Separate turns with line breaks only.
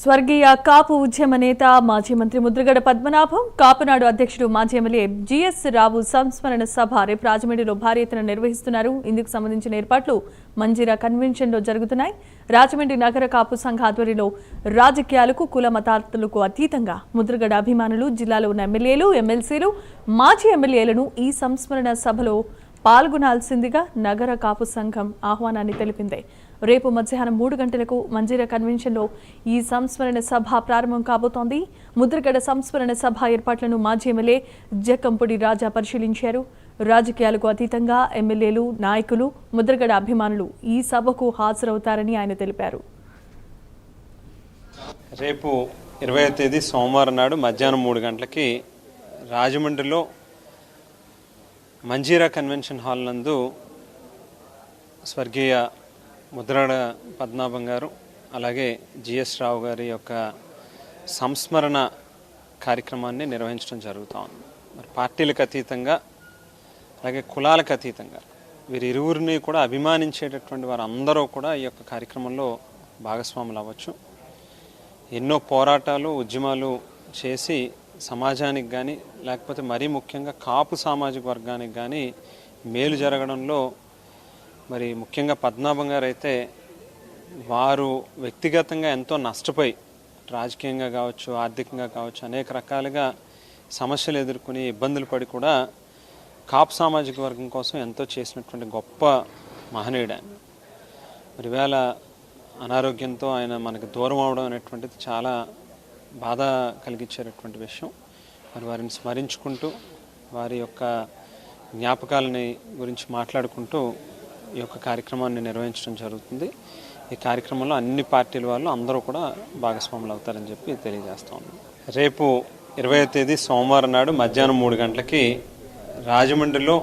స్వర్గీయ కాపు ఉద్యమ నేత మాజీ మంత్రి ముద్రగడ పద్మనాభం, కాపునాడు అధ్యక్షుడు మాజీ ఎమ్మెల్యే జిఎస్ రావు సంస్మరణ సభ రేపు రాజమండ్రిలో భారీ ఎత్తున నిర్వహిస్తున్నారు. ఇందుకు సంబంధించిన ఏర్పాట్లు మంజీరా కన్వెన్షన్లో జరుగుతున్నాయి. రాజమండ్రి నగర కాపు సంఘ ఆధ్వర్యంలో రాజకీయాలకు కుల మతాలకు అతీతంగా ముద్రగడ అభిమానులు, జిల్లాలో ఉన్న ఎమ్మెల్యేలు, ఎమ్మెల్సీలు, మాజీ ఎమ్మెల్యేలను ఈ సంస్మరణ సభలో పాల్గొనాల్సిందిగా నగర కాపు సంఘం ఆహ్వానాన్ని తెలిపింది. రేపు మధ్యాహ్నం 3 గంటలకు మంజీరా కన్వెన్షన్లో ఈ సంస్మరణ సభ ప్రారంభం కాబోతోంది. ముద్రగడ సంస్మరణ సభ ఏర్పాట్లను మాజీ ఎమ్మెల్యే జక్కంపూడి రాజా పరిశీలించారు. రాజకీయాలకు అతీతంగా ఎమ్మెల్యేలు, నాయకులు, ముద్రగడ అభిమానులు ఈ సభకు హాజరవుతారని ఆయన తెలిపారు.
రేపు 20వ తేదీ సోమవారం నాడు మధ్యాహ్నం 3 గంటలకి రాజమండ్రిలో మంజీరా కన్వెన్షన్ హాల్ నందు స్వర్గీయ ముద్రగడ పద్మనాభం గారు అలాగే జిఎస్ రావు గారి యొక్క సంస్మరణ కార్యక్రమాన్ని నిర్వహించడం జరుగుతూ ఉంది. మరి పార్టీలకు అతీతంగా అలాగే కులాలకు అతీతంగా వీరిరువురిని కూడా అభిమానించేటటువంటి వారందరూ కూడా ఈ యొక్క కార్యక్రమంలో భాగస్వాములు అవ్వచ్చు. ఎన్నో పోరాటాలు, ఉద్యమాలు చేసి సమాజానికి కానీ లేకపోతే మరీ ముఖ్యంగా కాపు సామాజిక వర్గానికి కానీ మేలు జరగడంలో మరి ముఖ్యంగా పద్మనాభం గారు అయితే వారు వ్యక్తిగతంగా ఎంతో నష్టపోయి రాజకీయంగా కావచ్చు, ఆర్థికంగా కావచ్చు అనేక రకాలుగా సమస్యలు ఎదుర్కొని ఇబ్బందులు పడి కూడా కాపు సామాజిక వర్గం కోసం ఎంతో చేసినటువంటి గొప్ప మహనీయుడు ఆయన. మరి వేళ అనారోగ్యంతో ఆయన మనకు దూరం అవడం అనేటువంటిది చాలా బాధ కలిగించేటటువంటి విషయం. మరి వారిని స్మరించుకుంటూ వారి యొక్క జ్ఞాపకాలని గురించి మాట్లాడుకుంటూ ఈ యొక్క కార్యక్రమాన్ని నిర్వహించడం జరుగుతుంది. ఈ కార్యక్రమంలో అన్ని పార్టీల వాళ్ళు అందరూ కూడా భాగస్వాములు అవుతారని చెప్పి తెలియజేస్తా ఉన్నాం. రేపు 20వ తేదీ సోమవారం నాడు మధ్యాహ్నం 3 గంటలకి రాజమండ్రిలో